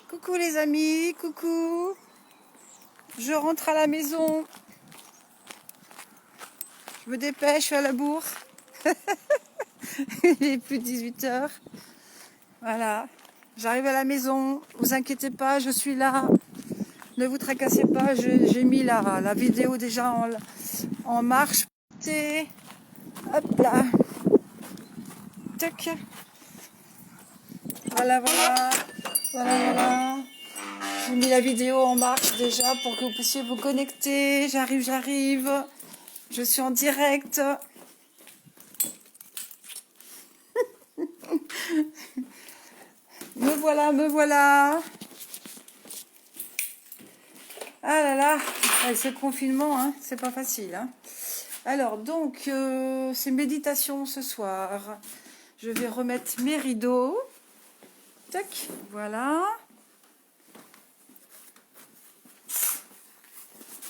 Coucou les amis, coucou. Je rentre à la maison. Je me dépêche, je suis à la bourre. Il est plus de 18h. Voilà. J'arrive à la maison. Vous inquiétez pas, je suis là. Ne vous tracassez pas. J'ai mis la vidéo déjà en marche. Hop là. Tac. Voilà, voilà. Voilà, voilà. J'ai mis la vidéo en marche déjà pour que vous puissiez vous connecter. J'arrive, j'arrive. Je suis en direct. Me voilà, me voilà. Ah là là, avec ce confinement, hein, c'est pas facile. Hein. Alors, donc, c'est méditation ce soir. Je vais remettre mes rideaux. Tac, voilà.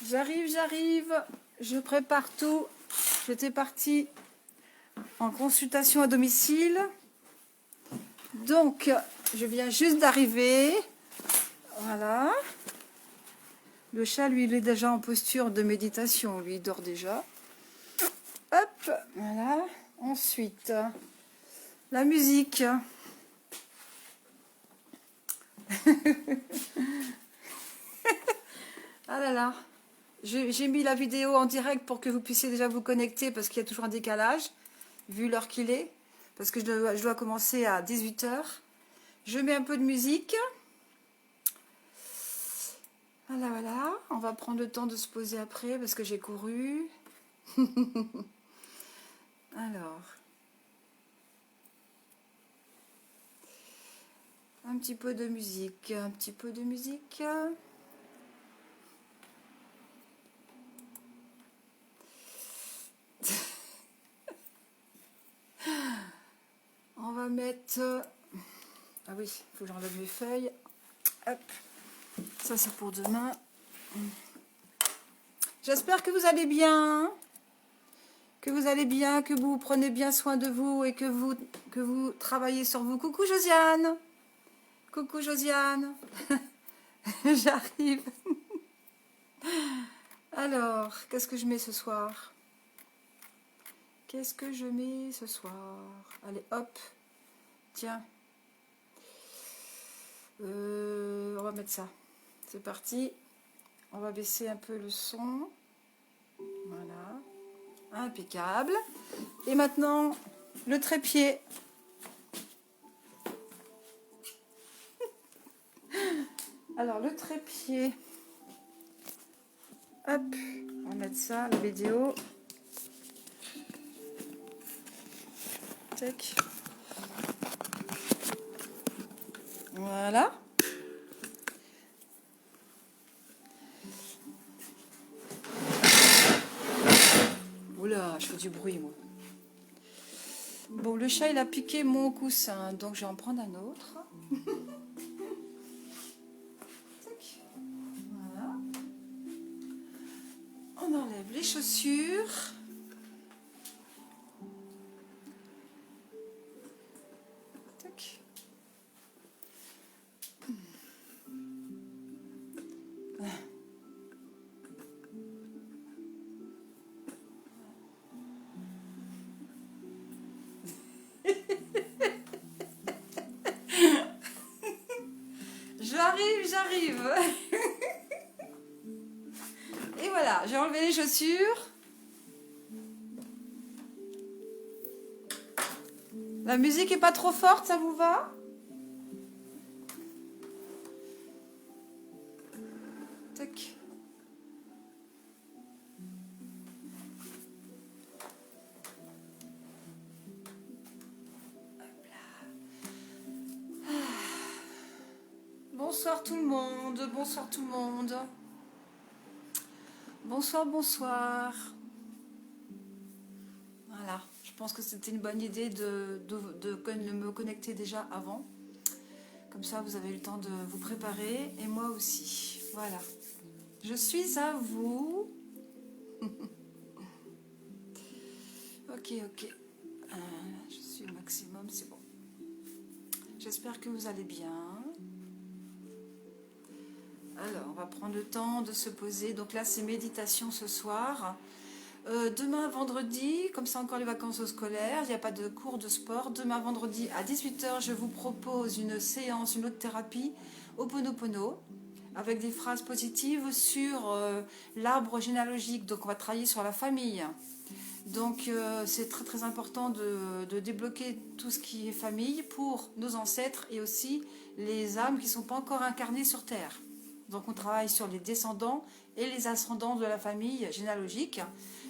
J'arrive, j'arrive. Je prépare tout. J'étais partie en consultation à domicile. Donc, je viens juste d'arriver. Voilà. Le chat, lui, il est déjà en posture de méditation. Lui, il dort déjà. Hop, voilà. Ensuite, la musique. Ah là là. J'ai mis la vidéo en direct pour que vous puissiez déjà vous connecter parce qu'il y a toujours un décalage, vu l'heure qu'il est. Parce que je dois commencer à 18h. Je mets un peu de musique. Voilà, voilà. On va prendre le temps de se poser après parce que j'ai couru. Alors. Un petit peu de musique. Un petit peu de musique. On va mettre... Ah oui, il faut que j'enlève mes feuilles. Hop. Ça, c'est pour demain. J'espère que vous allez bien. Que vous allez bien, que vous prenez bien soin de vous et que vous travaillez sur vous. Coucou Josiane. Coucou Josiane. J'arrive. Alors, qu'est-ce que je mets ce soir? Qu'est-ce que je mets ce soir? Allez, hop. Tiens. On va mettre ça. C'est parti. On va baisser un peu le son. Voilà. Impeccable. Et maintenant, le trépied. Alors, le trépied. Hop. On va mettre ça, la vidéo. Tac. Voilà. Oula, je fais du bruit, moi. Bon, le chat, il a piqué mon coussin, donc je vais en prendre un autre. Tac. Voilà. On enlève les chaussures. Tac. J'arrive. Et voilà, j'ai enlevé les chaussures. La musique est pas trop forte, ça vous va? Tac. Bonsoir tout le monde, bonsoir tout le monde. Bonsoir, bonsoir. Voilà, je pense que c'était une bonne idée de me connecter déjà avant. Comme ça, vous avez eu le temps de vous préparer et moi aussi. Voilà. Je suis à vous. Ok, ok. Je suis au maximum, c'est bon. J'espère que vous allez bien. Alors, on va prendre le temps de se poser. Donc là, c'est méditation ce soir. Demain, vendredi, comme c'est encore les vacances scolaires, il n'y a pas de cours de sport. Demain, vendredi, à 18 h, je vous propose une séance, une autre thérapie, Ho'oponopono, avec des phrases positives sur l'arbre généalogique. Donc, on va travailler sur la famille. Donc, c'est très très important de débloquer tout ce qui est famille pour nos ancêtres et aussi les âmes qui ne sont pas encore incarnées sur Terre. Donc, on travaille sur les descendants et les ascendants de la famille généalogique.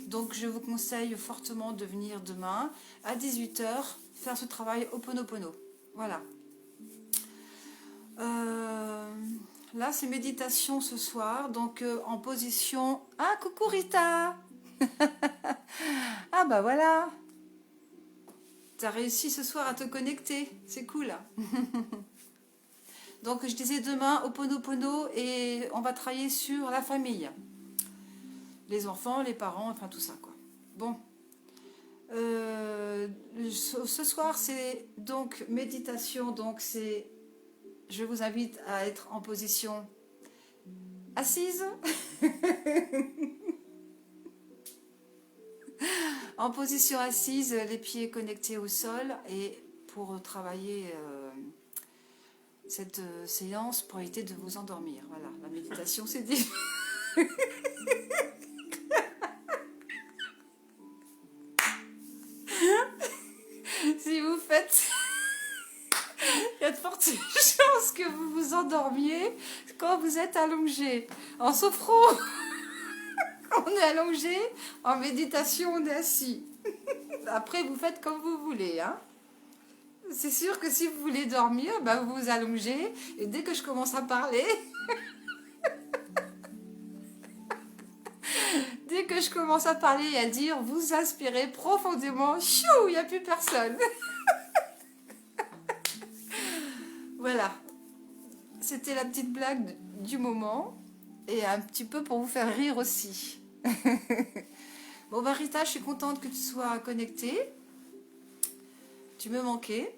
Donc, je vous conseille fortement de venir demain à 18 h faire ce travail Ho'oponopono. Voilà. Là, c'est méditation ce soir. Donc, en position... Ah, coucou Rita. Ah, bah voilà. T'as réussi ce soir à te connecter. C'est cool. Donc, je disais demain Ho'oponopono et on va travailler sur la famille. Les enfants, les parents, enfin tout ça, quoi. Bon. Ce soir, c'est donc méditation. Donc, c'est... Je vous invite à être en position assise. En position assise, les pieds connectés au sol et pour travailler cette séance pour éviter de vous endormir. Voilà, la méditation, c'est dit. Si vous faites... Il y a de fortes chances que vous vous endormiez quand vous êtes allongé. En sophro, on est allongé. En méditation, on est assis. Après, vous faites comme vous voulez. Hein. C'est sûr que si vous voulez dormir, bah vous vous allongez. Et dès que je commence à parler... Dès que je commence à parler et à dire, vous inspirez profondément. Chou, il n'y a plus personne. Voilà. C'était la petite blague du moment et un petit peu pour vous faire rire aussi. Bon, bah Rita, je suis contente que tu sois connectée. Tu me manquais.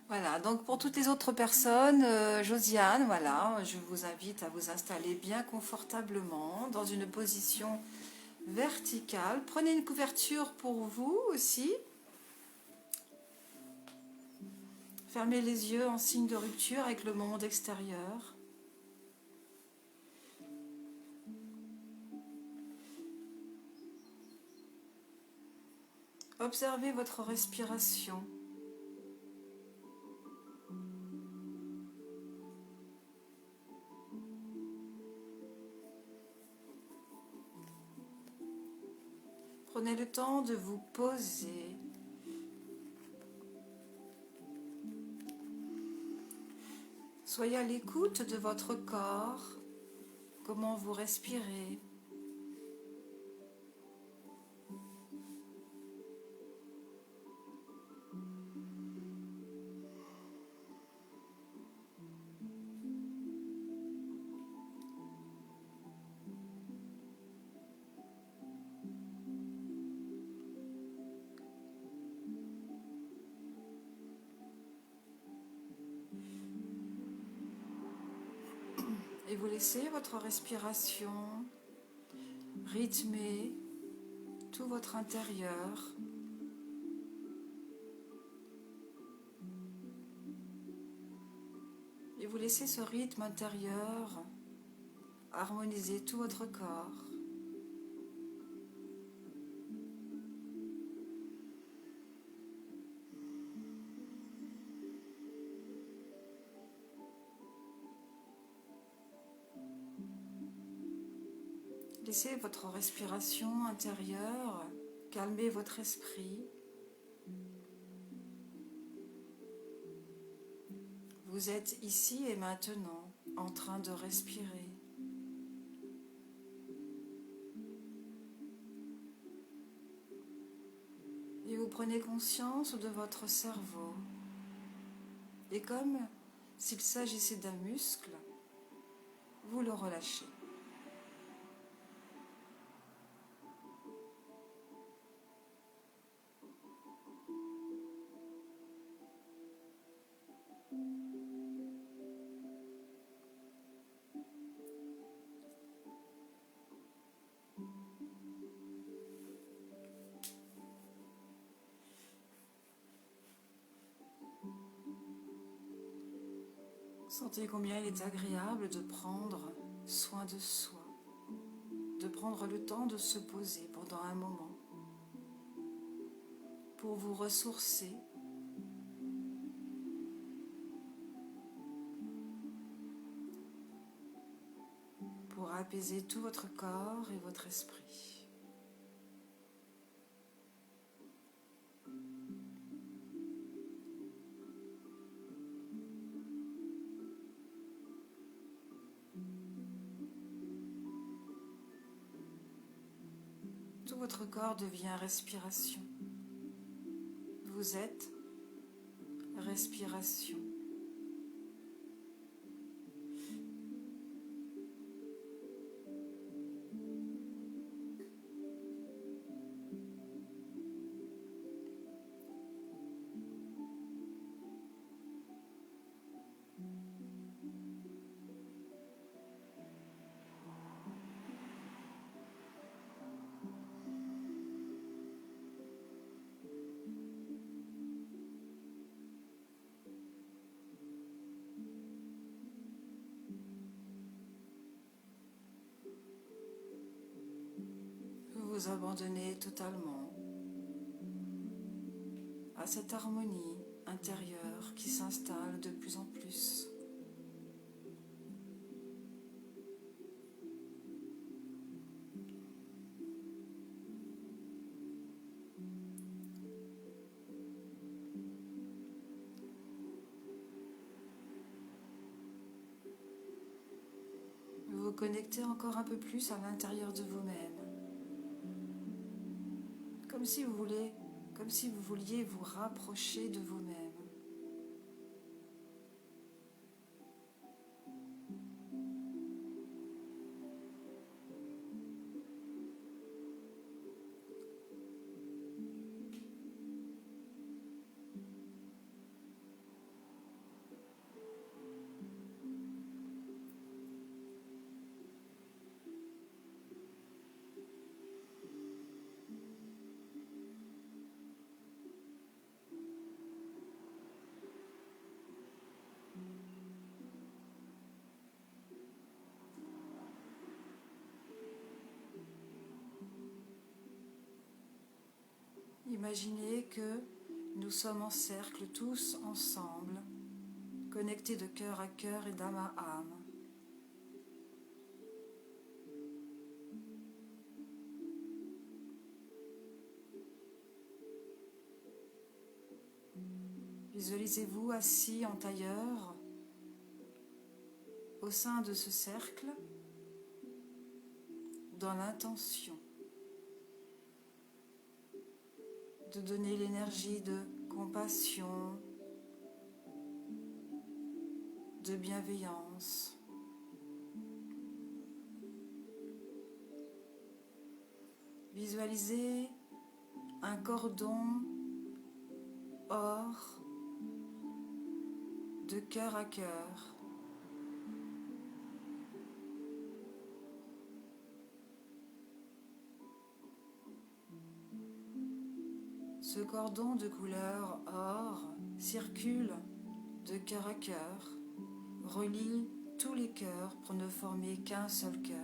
Voilà, donc pour toutes les autres personnes, Josiane, voilà, je vous invite à vous installer bien confortablement dans une position verticale. Prenez une couverture pour vous aussi. Fermez les yeux en signe de rupture avec le monde extérieur. Observez votre respiration. Prenez le temps de vous poser. Soyez à l'écoute de votre corps, comment vous respirez. Et vous laissez votre respiration rythmer tout votre intérieur. Et vous laissez ce rythme intérieur harmoniser tout votre corps. Laissez votre respiration intérieure calmer votre esprit. Vous êtes ici et maintenant en train de respirer. Et vous prenez conscience de votre cerveau. Et comme s'il s'agissait d'un muscle, vous le relâchez. Sentez combien il est agréable de prendre soin de soi, de prendre le temps de se poser pendant un moment pour vous ressourcer, pour apaiser tout votre corps et votre esprit. Tout votre corps devient respiration. Vous êtes respiration. Vous vous abandonnez totalement à cette harmonie intérieure qui s'installe de plus en plus. Vous vous connectez encore un peu plus à l'intérieur de vous-même, comme si vous vouliez vous rapprocher de vous-même. Imaginez que nous sommes en cercle tous ensemble, connectés de cœur à cœur et d'âme à âme. Visualisez-vous assis en tailleur au sein de ce cercle dans l'intention de donner l'énergie de compassion, de bienveillance. Visualisez un cordon or de cœur à cœur. Ce cordon de couleur or circule de cœur à cœur, relie tous les cœurs pour ne former qu'un seul cœur.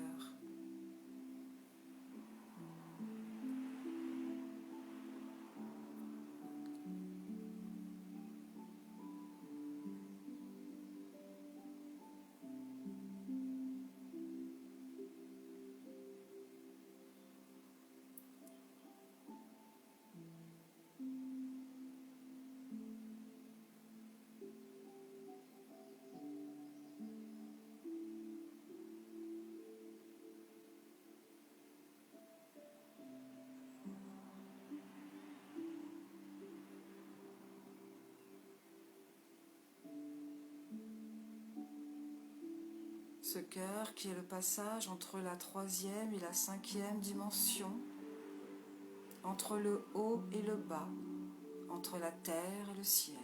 Ce cœur qui est le passage entre la 3e et la 5e dimension, entre le haut et le bas, entre la terre et le ciel.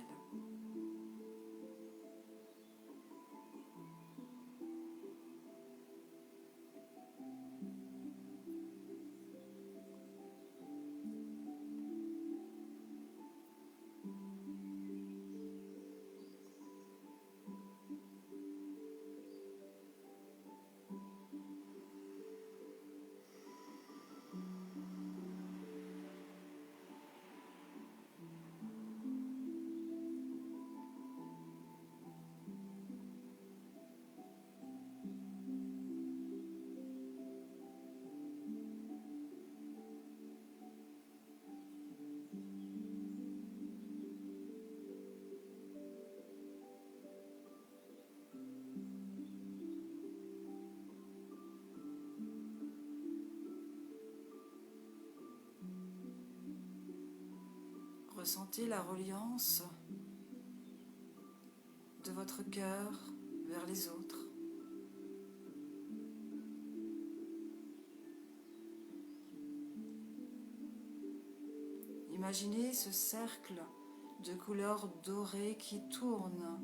Ressentez la reliance de votre cœur vers les autres. Imaginez ce cercle de couleur dorée qui tourne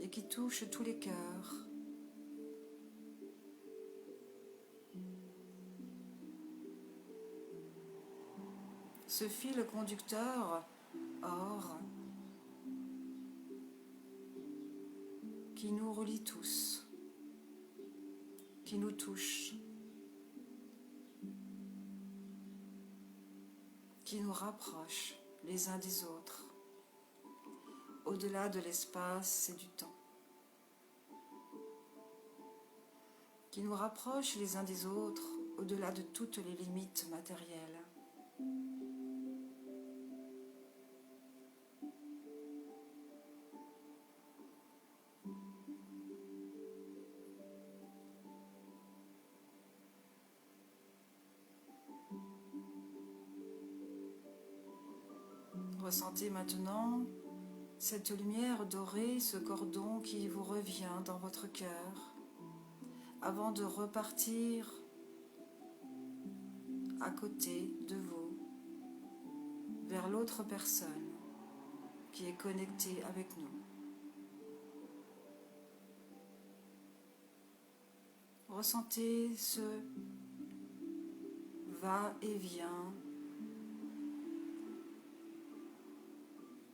et qui touche tous les cœurs. Ce fil conducteur or qui nous relie tous, qui nous touche, qui nous rapproche les uns des autres, au-delà de l'espace et du temps, qui nous rapproche les uns des autres, au-delà de toutes les limites matérielles. Ressentez maintenant cette lumière dorée, ce cordon qui vous revient dans votre cœur, avant de repartir à côté de vous, vers l'autre personne qui est connectée avec nous. Ressentez ce va-et-vient,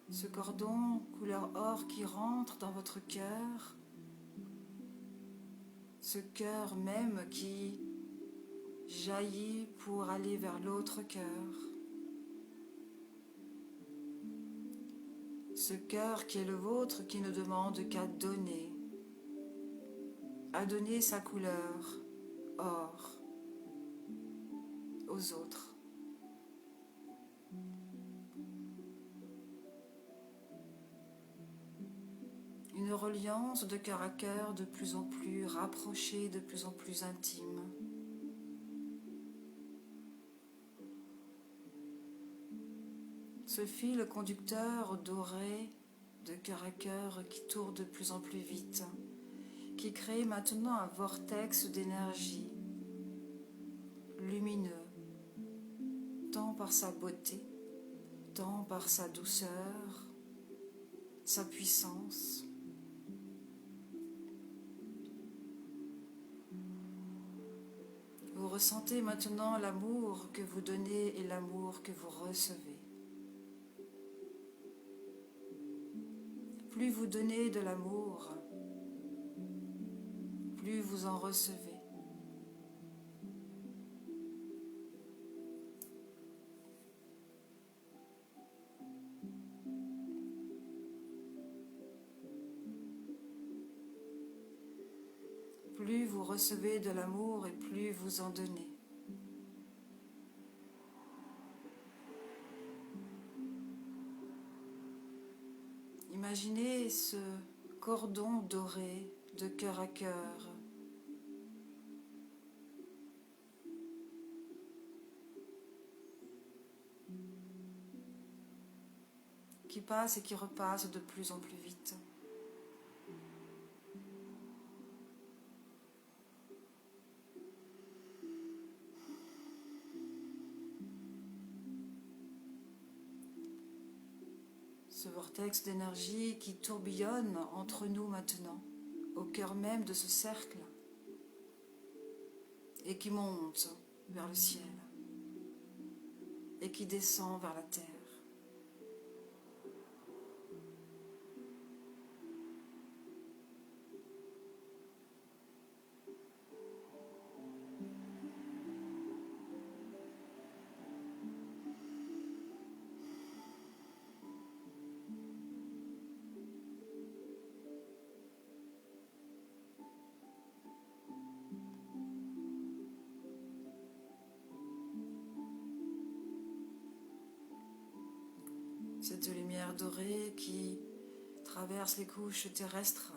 ce cordon couleur or qui rentre dans votre cœur, ce cœur même qui jaillit pour aller vers l'autre cœur, ce cœur qui est le vôtre qui ne demande qu'à donner, à donner sa couleur or aux autres. Une reliance de cœur à cœur de plus en plus rapprochée, de plus en plus intime. Ce fil conducteur doré de cœur à cœur qui tourne de plus en plus vite, qui crée maintenant un vortex d'énergie lumineux, tant par sa beauté, tant par sa douceur, sa puissance. Vous ressentez maintenant l'amour que vous donnez et l'amour que vous recevez. Plus vous donnez de l'amour, plus vous en recevez. Plus vous recevez de l'amour et plus vous en donnez. Imaginez ce cordon doré de cœur à cœur qui passe et qui repasse de plus en plus vite. Ce vortex d'énergie qui tourbillonne entre nous maintenant, au cœur même de ce cercle, et qui monte vers le ciel, et qui descend vers la terre. Cette lumière dorée qui traverse les couches terrestres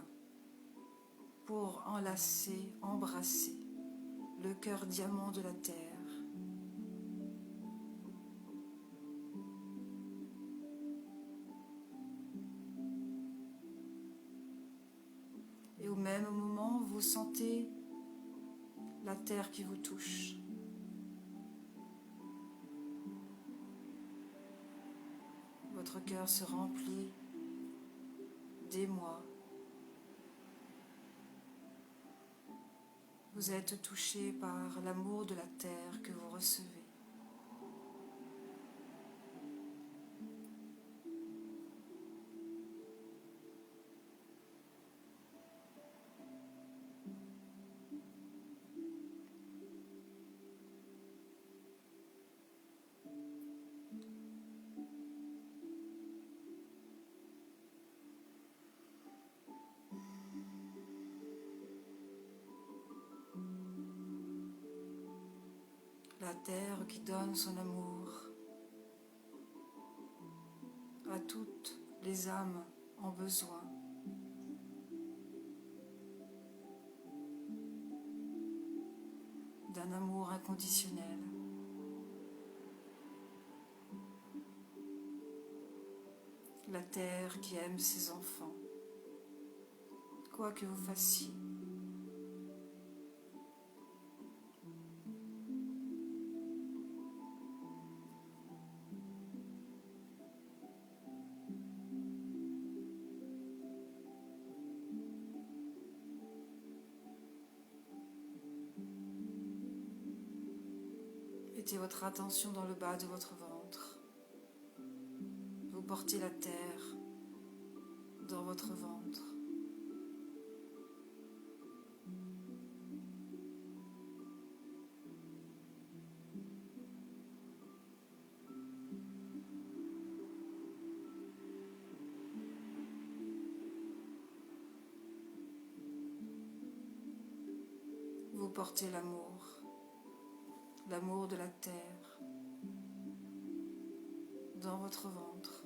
pour enlacer, embrasser le cœur diamant de la terre. au même moment, vous sentez la terre qui vous touche. Votre cœur se remplit d'émoi. Vous êtes touché par l'amour de la terre que vous recevez. La terre qui donne son amour à toutes les âmes en besoin. D'un amour inconditionnel. La terre qui aime ses enfants, quoi que vous fassiez. Mettez votre attention dans le bas de votre ventre. Vous portez la terre dans votre ventre. Vous portez l'amour de la terre dans votre ventre.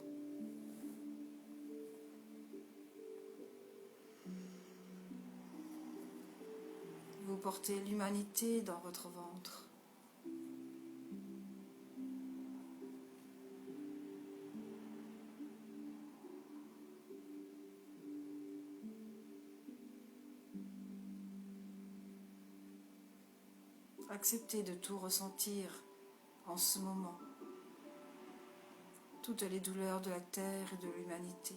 Vous portez l'humanité dans votre ventre. Acceptez de tout ressentir en ce moment, toutes les douleurs de la terre et de l'humanité,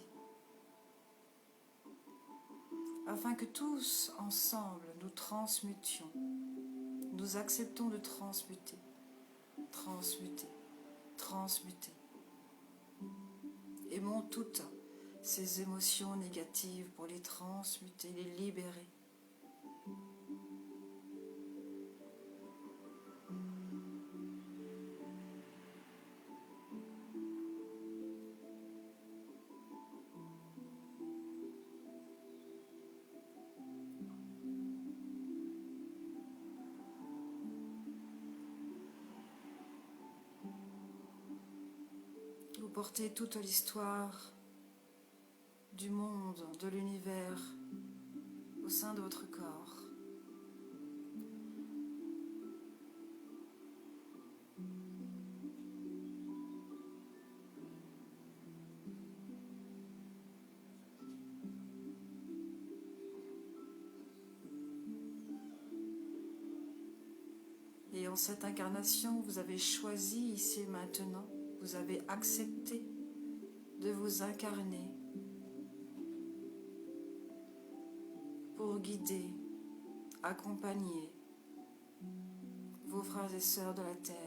afin que tous ensemble nous transmutions, nous acceptons de transmuter, transmuter, transmuter. Aimons toutes ces émotions négatives pour les transmuter, les libérer. Vous portez toute l'histoire du monde, de l'univers au sein de votre corps. Et en cette incarnation, vous avez choisi ici et maintenant, vous avez accepté de vous incarner pour guider, accompagner vos frères et sœurs de la terre.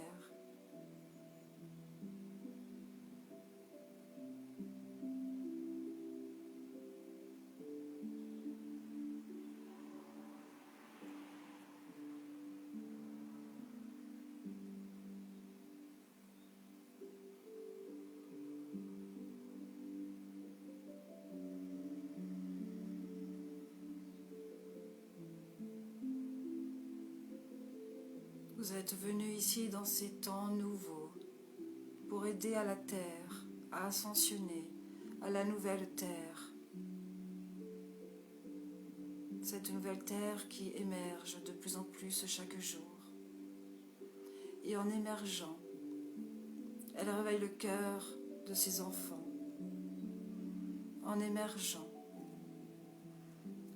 Vous êtes venu ici dans ces temps nouveaux pour aider à la terre à ascensionner à la nouvelle terre. Cette nouvelle terre qui émerge de plus en plus chaque jour. Et en émergeant, elle réveille le cœur de ses enfants. En émergeant,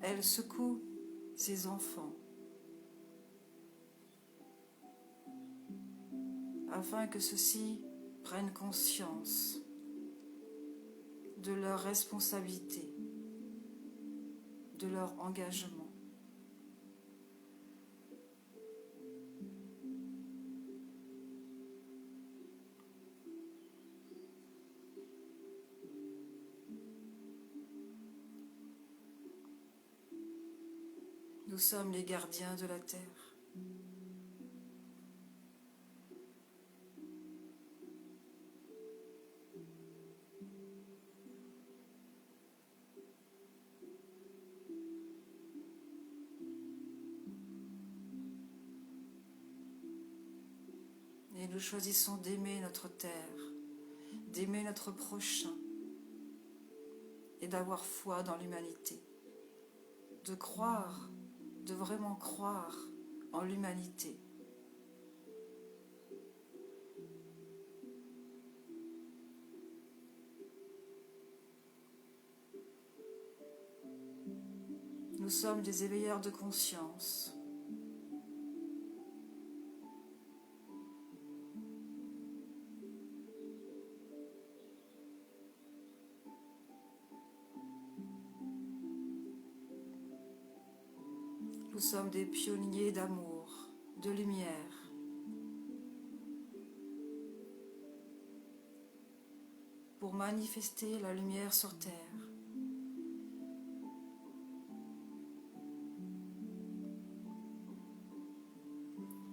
elle secoue ses enfants afin que ceux-ci prennent conscience de leur responsabilité, de leur engagement. Nous sommes les gardiens de la terre. Et nous choisissons d'aimer notre terre, d'aimer notre prochain et d'avoir foi dans l'humanité, de croire, de vraiment croire en l'humanité. Nous sommes des éveilleurs de conscience. Nous sommes des pionniers d'amour, de lumière. Pour manifester la lumière sur terre.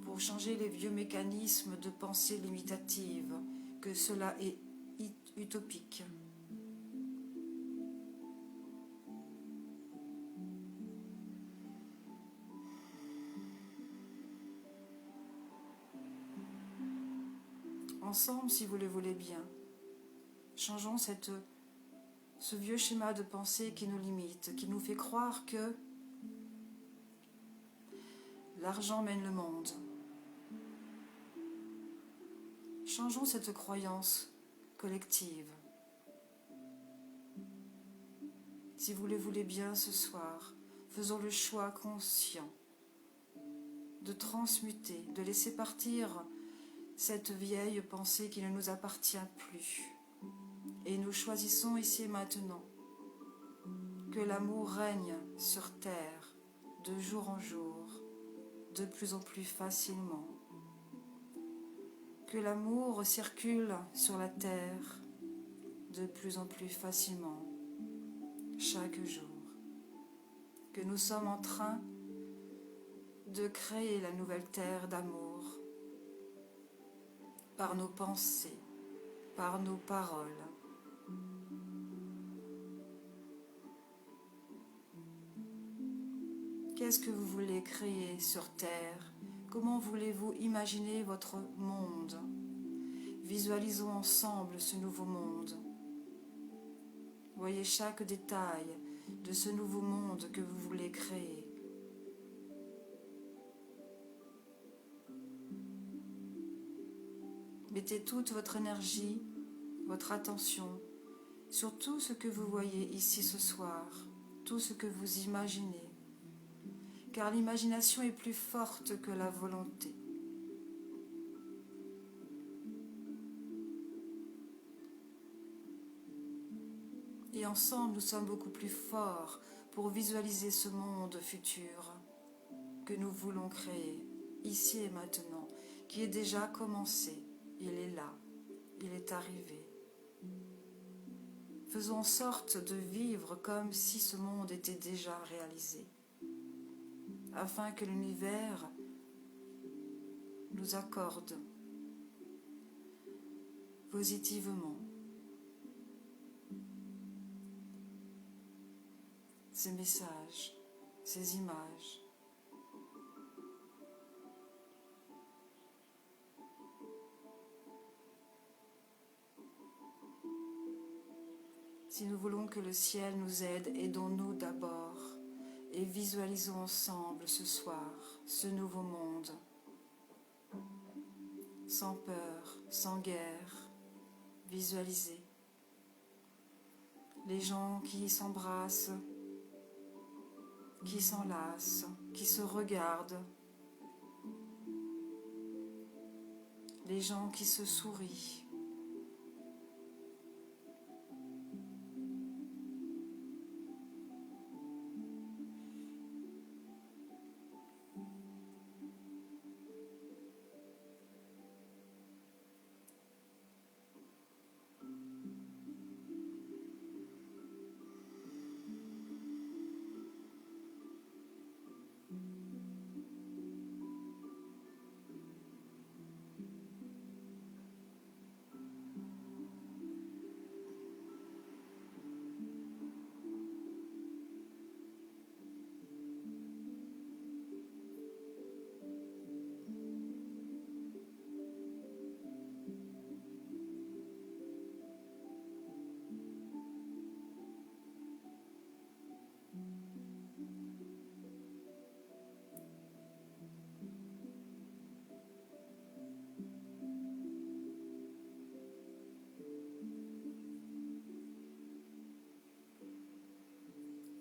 Pour changer les vieux mécanismes de pensée limitative, que cela est utopique. Ensemble, si vous le voulez bien, changeons ce vieux schéma de pensée qui nous limite, qui nous fait croire que l'argent mène le monde. Changeons cette croyance collective. Si vous le voulez bien ce soir, faisons le choix conscient de transmuter, de laisser partir cette vieille pensée qui ne nous appartient plus. Et nous choisissons ici et maintenant que l'amour règne sur terre de jour en jour, de plus en plus facilement. Que l'amour circule sur la terre de plus en plus facilement chaque jour. Que nous sommes en train de créer la nouvelle terre d'amour par nos pensées, par nos paroles. Qu'est-ce que vous voulez créer sur terre? Comment voulez-vous imaginer votre monde? Visualisons ensemble ce nouveau monde. Voyez chaque détail de ce nouveau monde que vous voulez créer. Mettez toute votre énergie, votre attention sur tout ce que vous voyez ici ce soir, tout ce que vous imaginez, car l'imagination est plus forte que la volonté. Et ensemble, nous sommes beaucoup plus forts pour visualiser ce monde futur que nous voulons créer, ici et maintenant, qui est déjà commencé. Il est là, il est arrivé. Faisons en sorte de vivre comme si ce monde était déjà réalisé, afin que l'univers nous accorde positivement ces messages, ces images. Si nous voulons que le ciel nous aide, aidons-nous d'abord et visualisons ensemble ce soir ce nouveau monde, sans peur, sans guerre. Visualisez les gens qui s'embrassent, qui s'enlacent, qui se regardent, les gens qui se sourient.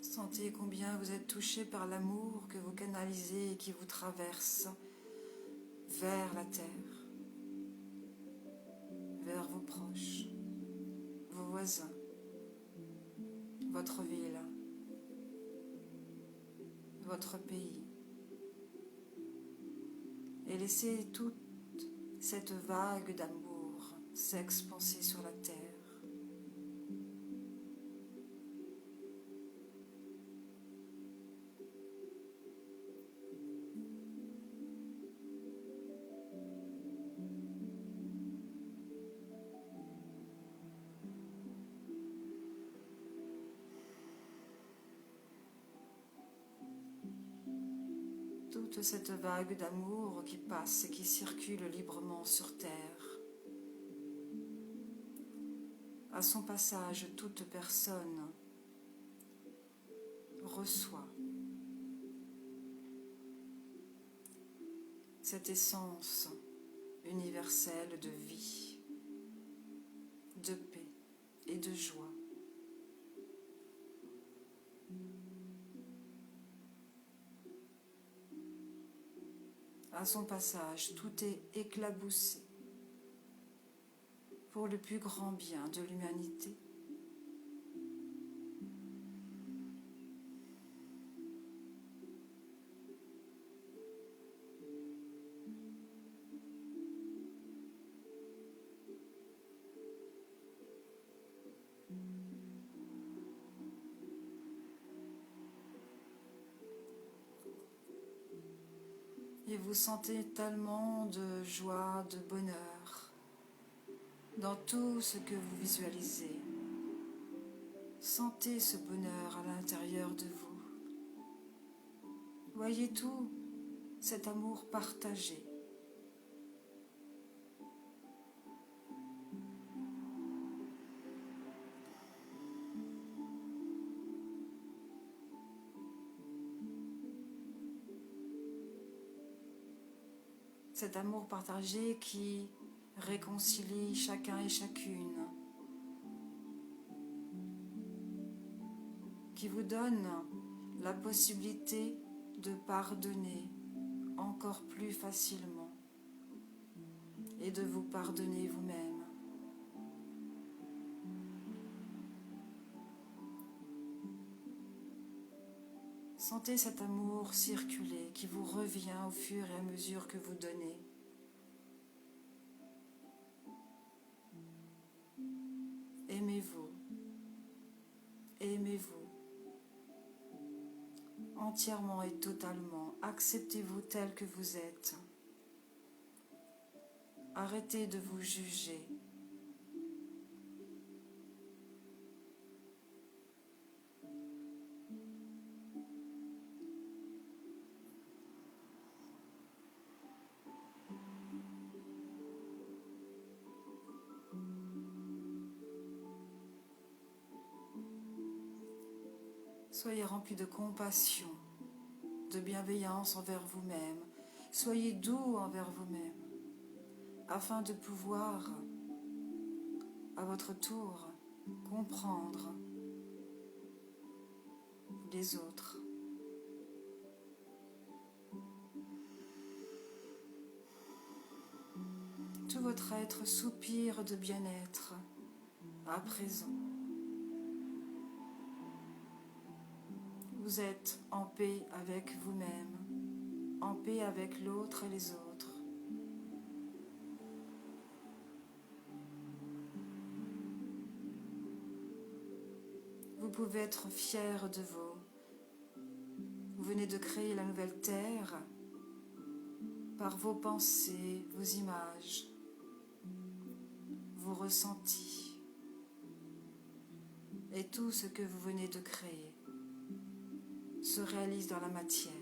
Sentez combien vous êtes touché par l'amour que vous canalisez et qui vous traverse vers la terre, vers vos proches, vos voisins, votre ville, votre pays. Et laissez toute cette vague d'amour s'expanser sur la terre. Toute cette vague d'amour qui passe et qui circule librement sur terre. À son passage, toute personne reçoit cette essence universelle de vie, de paix et de joie. À son passage, tout est éclaboussé pour le plus grand bien de l'humanité. Et vous sentez tellement de joie, de bonheur dans tout ce que vous visualisez. Sentez ce bonheur à l'intérieur de vous. Voyez tout cet amour partagé. Cet amour partagé qui réconcilie chacun et chacune, qui vous donne la possibilité de pardonner encore plus facilement et de vous pardonner vous-même. Sentez cet amour circuler qui vous revient au fur et à mesure que vous donnez. Aimez-vous, aimez-vous, entièrement et totalement. Acceptez-vous tel que vous êtes. Arrêtez de vous juger. Soyez remplis de compassion, de bienveillance envers vous-même. Soyez doux envers vous-même, afin de pouvoir, à votre tour, comprendre les autres. votre être soupire de bien-être à présent. Vous êtes en paix avec vous-même, en paix avec l'autre et les autres. Vous pouvez être fier de vous. Vous venez de créer la nouvelle terre par vos pensées, vos images, vos ressentis et tout ce que vous venez de créer se réalise dans la matière.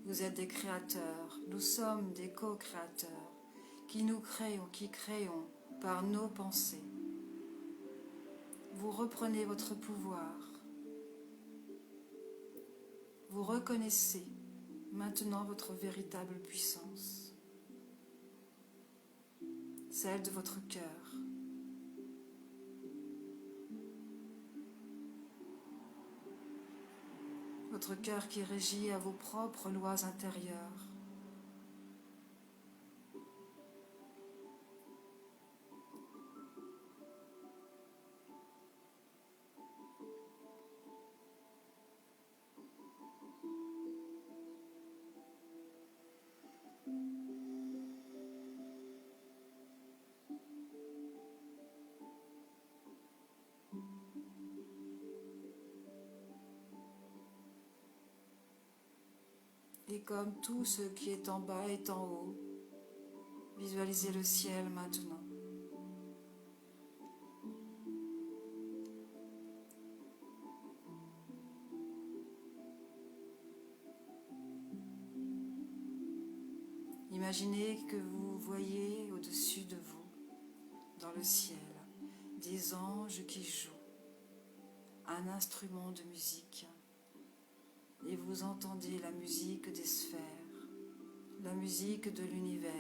Vous êtes des créateurs, nous sommes des co-créateurs qui créons par nos pensées. Vous reprenez votre pouvoir. Vous reconnaissez maintenant votre véritable puissance, celle de votre cœur. Votre cœur qui régit à vos propres lois intérieures. Et comme tout ce qui est en bas est en haut, visualisez le ciel maintenant. Imaginez que vous voyez au-dessus de vous, dans le ciel, des anges qui jouent un instrument de musique. Et vous entendez la musique des sphères, la musique de l'univers.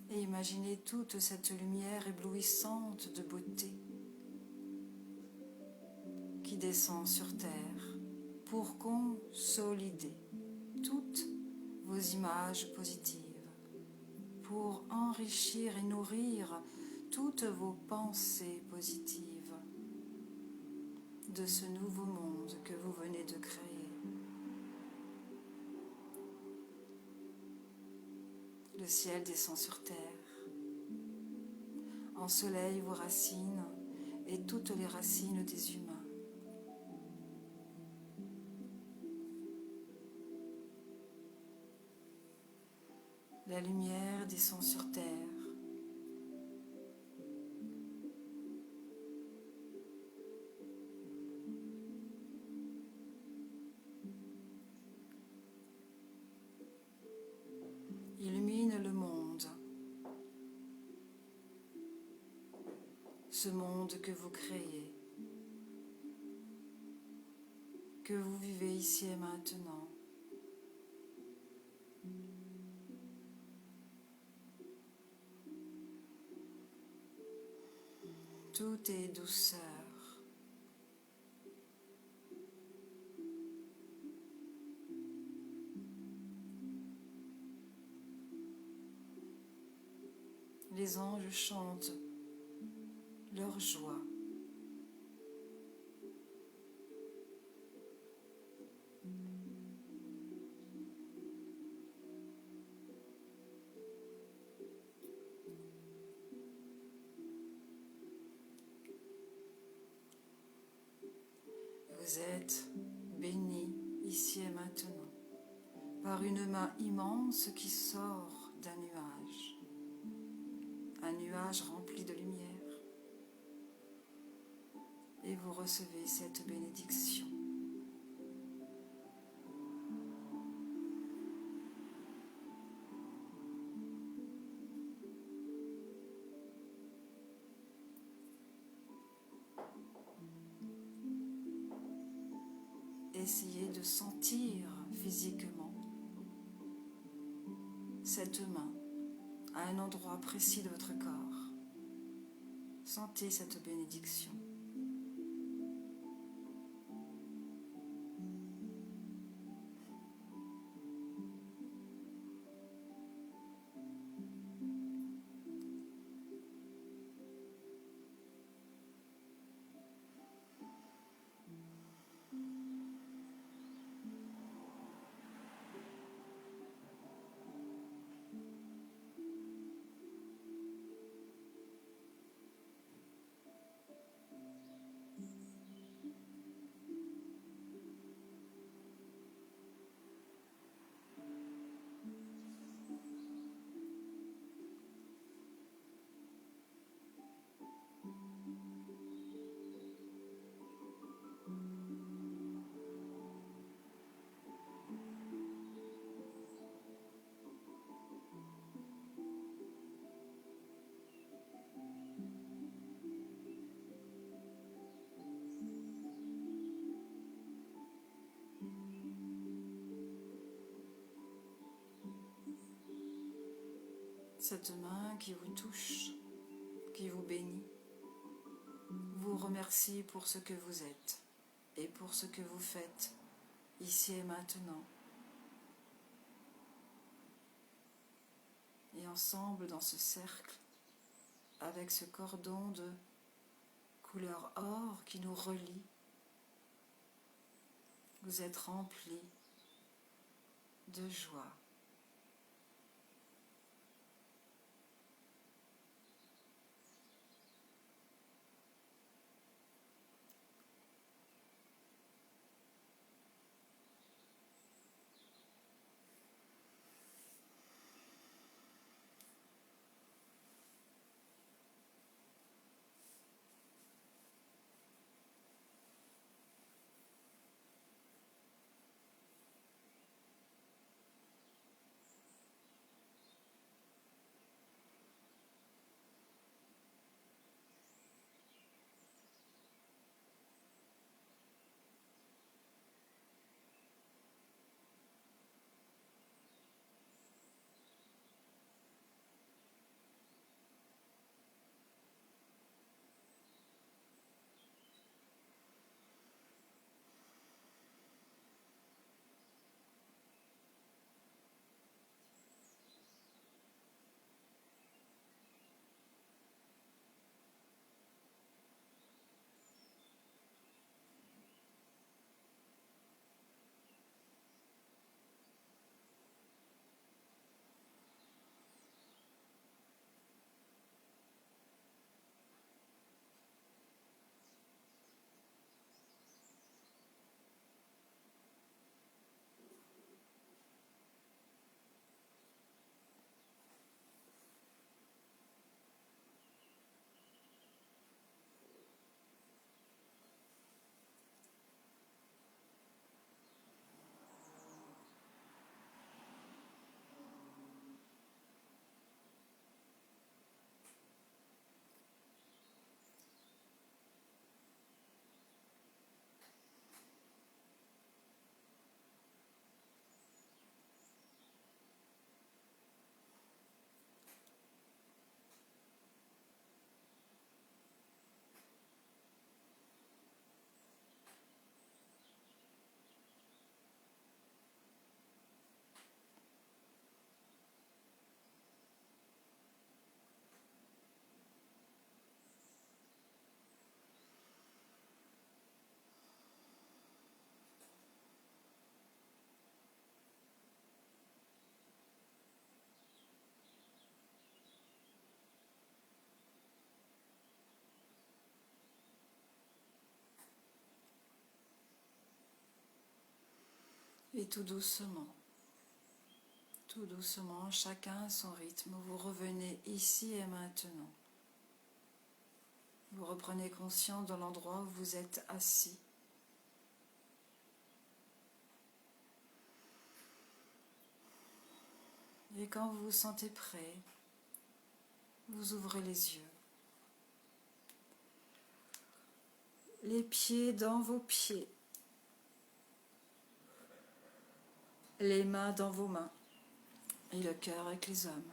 Et imaginez toute cette lumière éblouissante de beauté qui descend sur terre pour consolider toutes vos images positives, pour enrichir et nourrir toutes vos pensées positives de ce nouveau monde que vous venez de créer. Le ciel descend sur terre, ensoleille vos racines et toutes les racines des humains. La lumière descend sur terre. Illumine le monde. Ce monde que vous créez, que vous vivez ici et maintenant. Tout est douceur. Les anges chantent leur joie. Vous êtes bénis ici et maintenant, par une main immense qui sort un nuage rempli de lumière. Et vous recevez cette bénédiction. Essayez de sentir physiquement cette main à un endroit précis de votre corps. Sentez cette bénédiction. Cette main qui vous touche, qui vous bénit, vous remercie pour ce que vous êtes et pour ce que vous faites ici et maintenant. Et ensemble dans ce cercle, avec ce cordon de couleur or qui nous relie, vous êtes remplis de joie. Et tout doucement, chacun à son rythme, vous revenez ici et maintenant. Vous reprenez conscience de l'endroit où vous êtes assis. Et quand vous vous sentez prêt, vous ouvrez les yeux. Les pieds dans vos pieds. Les mains dans vos mains. Et le cœur avec les hommes.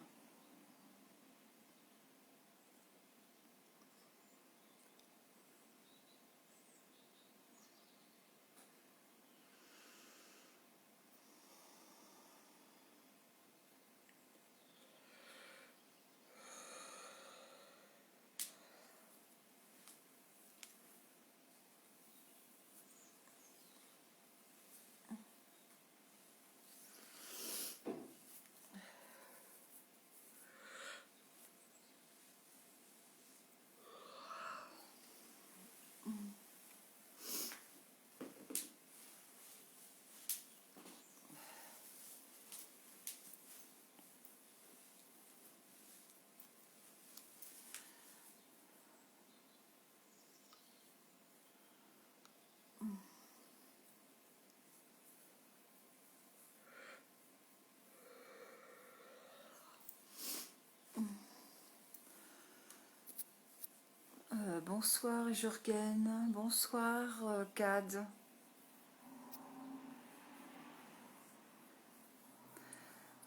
Bonsoir Jurgen, bonsoir Cad.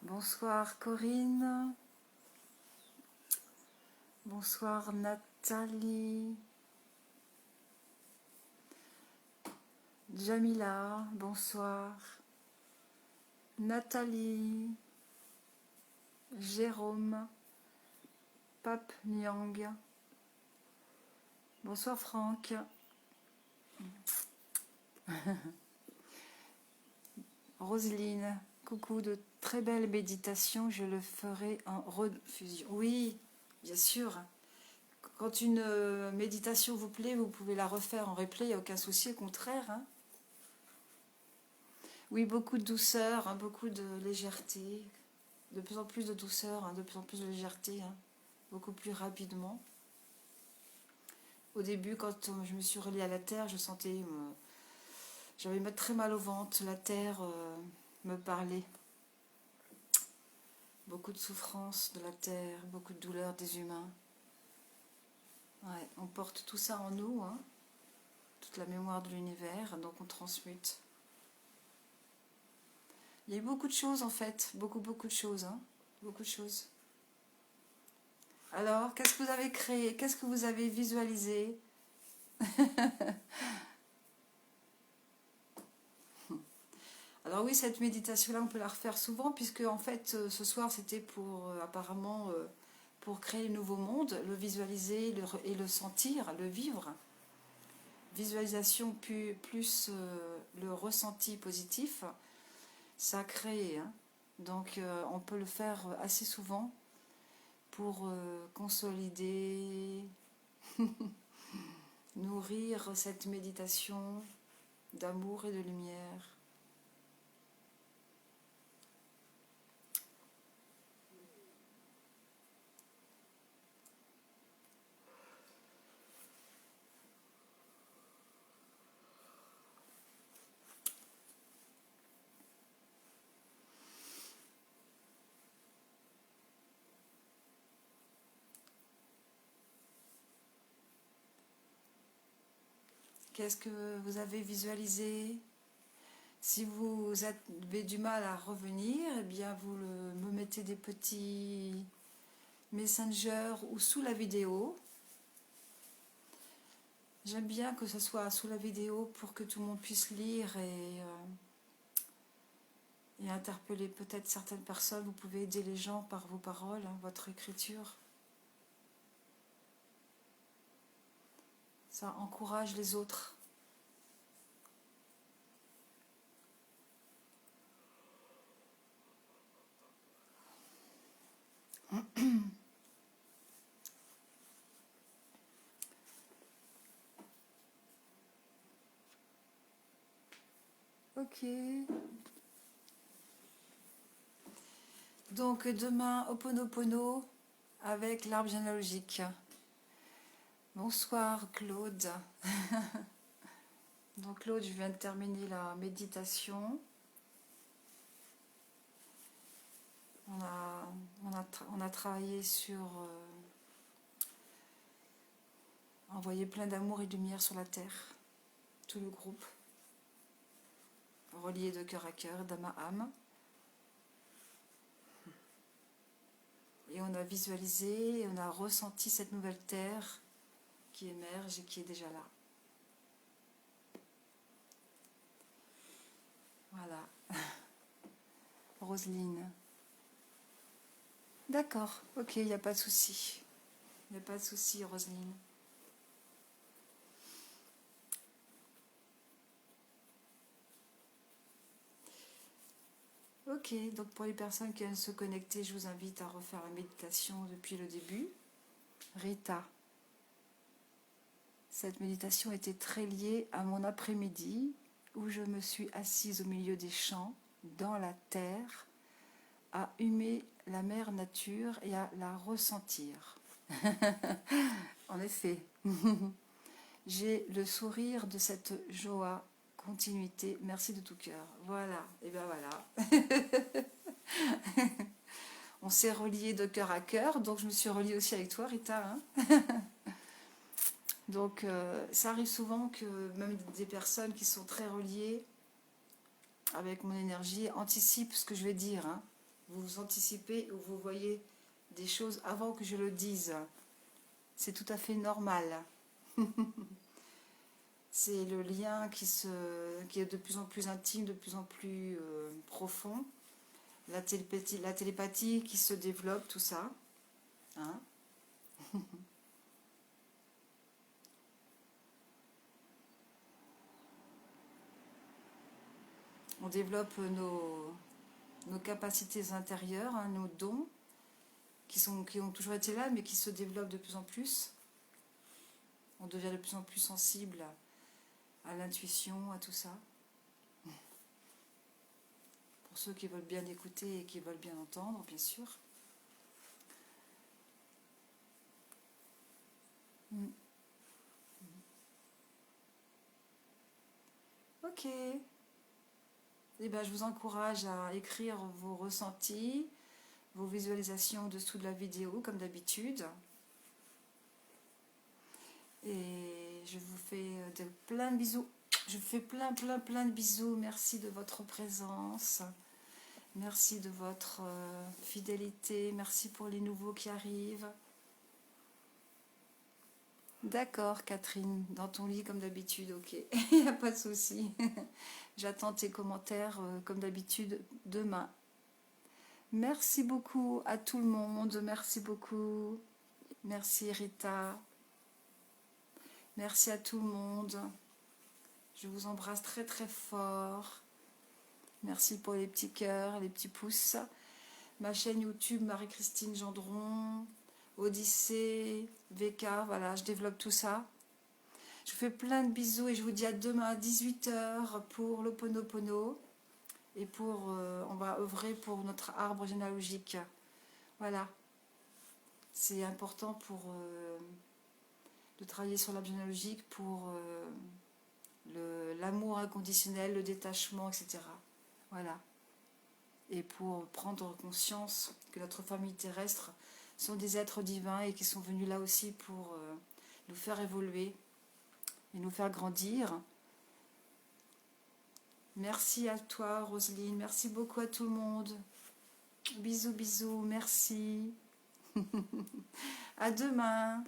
Bonsoir Corinne. Bonsoir Nathalie. Jamila, bonsoir. Nathalie. Jérôme. Pape Nyang. Bonsoir Franck. Roselyne, coucou, de très belles méditations, je le ferai en rediffusion. Oui, bien sûr. Quand une méditation vous plaît, vous pouvez la refaire en replay, il n'y a aucun souci, au contraire. Hein. Oui, beaucoup de douceur, hein, beaucoup de légèreté, de plus en plus de douceur, hein, de plus en plus de légèreté, hein, beaucoup plus rapidement. Au début, quand je me suis reliée à la terre, je sentais... j'avais très mal au ventre, la terre me parlait. Beaucoup de souffrance de la terre, beaucoup de douleur des humains. Ouais, on porte tout ça en nous, hein, toute la mémoire de l'univers, donc on transmute. Il y a eu beaucoup de choses en fait, beaucoup de choses, hein, beaucoup de choses. Alors, qu'est-ce que vous avez créé? Qu'est-ce que vous avez visualisé? Alors oui, cette méditation-là, on peut la refaire souvent, puisque en fait, ce soir, c'était pour, apparemment, pour créer le nouveau monde, le visualiser et le sentir, le vivre. Visualisation plus le ressenti positif, ça a créé. Hein. Donc, on peut le faire assez souvent pour consolider, nourrir cette méditation d'amour et de lumière. Qu'est-ce que vous avez visualisé? Si vous avez du mal à revenir, eh bien vous me mettez des petits messengers ou sous la vidéo. J'aime bien que ce soit sous la vidéo pour que tout le monde puisse lire et interpeller peut-être certaines personnes. Vous pouvez aider les gens par vos paroles, hein, votre écriture. Ça encourage les autres. Ok. Donc demain, Ho'oponopono avec l'arbre généalogique. Bonsoir Claude. Donc Claude, je viens de terminer la méditation. On a travaillé sur envoyer plein d'amour et de lumière sur la terre. Tout le groupe. Relié de cœur à cœur, d'âme à âme. Et on a visualisé, et on a ressenti cette nouvelle terre qui émerge et qui est déjà là. Voilà. Roselyne. D'accord, ok, il n'y a pas de souci. Il n'y a pas de souci, Roselyne. Ok, donc pour les personnes qui viennent se connecter, je vous invite à refaire la méditation depuis le début. Rita, cette méditation était très liée à mon après-midi où je me suis assise au milieu des champs, dans la terre, à humer la mère nature et à la ressentir. En effet, j'ai le sourire de cette joie, continuité, merci de tout cœur. Voilà, et bien voilà. On s'est relié de cœur à cœur, donc je me suis reliée aussi avec toi, Rita. Hein. Donc ça arrive souvent que même des personnes qui sont très reliées avec mon énergie anticipent ce que je vais dire. Hein. Vous anticipez ou vous voyez des choses avant que je le dise. C'est tout à fait normal. C'est le lien qui est de plus en plus intime, de plus en plus profond. La télépathie qui se développe, tout ça. Hein. On développe nos capacités intérieures, hein, nos dons, qui ont toujours été là, mais qui se développent de plus en plus. On devient de plus en plus sensible à l'intuition, à tout ça. Pour ceux qui veulent bien écouter et qui veulent bien entendre, bien sûr. Ok. Eh bien, je vous encourage à écrire vos ressentis, vos visualisations dessous de la vidéo, comme d'habitude. Et je vous fais plein de bisous. Je vous fais plein de bisous. Merci de votre présence. Merci de votre fidélité. Merci pour les nouveaux qui arrivent. D'accord, Catherine, dans ton lit comme d'habitude, ok. Il n'y a pas de souci. J'attends tes commentaires comme d'habitude demain. Merci beaucoup à tout le monde. Merci beaucoup. Merci Rita. Merci à tout le monde. Je vous embrasse très fort. Merci pour les petits cœurs, les petits pouces. Ma chaîne YouTube Marie-Christine Gendron, Odyssée, VK, voilà, je développe tout ça. Je vous fais plein de bisous et je vous dis à demain à 18 h pour l'Ho'oponopono. Et on va œuvrer pour notre arbre généalogique. Voilà. C'est important de travailler sur l'arbre généalogique pour l'amour inconditionnel, le détachement, etc. Voilà. Et pour prendre conscience que notre famille terrestre sont des êtres divins et qui sont venus là aussi pour nous faire évoluer et nous faire grandir. Merci à toi, Roselyne. Merci beaucoup à tout le monde. Bisous, bisous. Merci. À demain.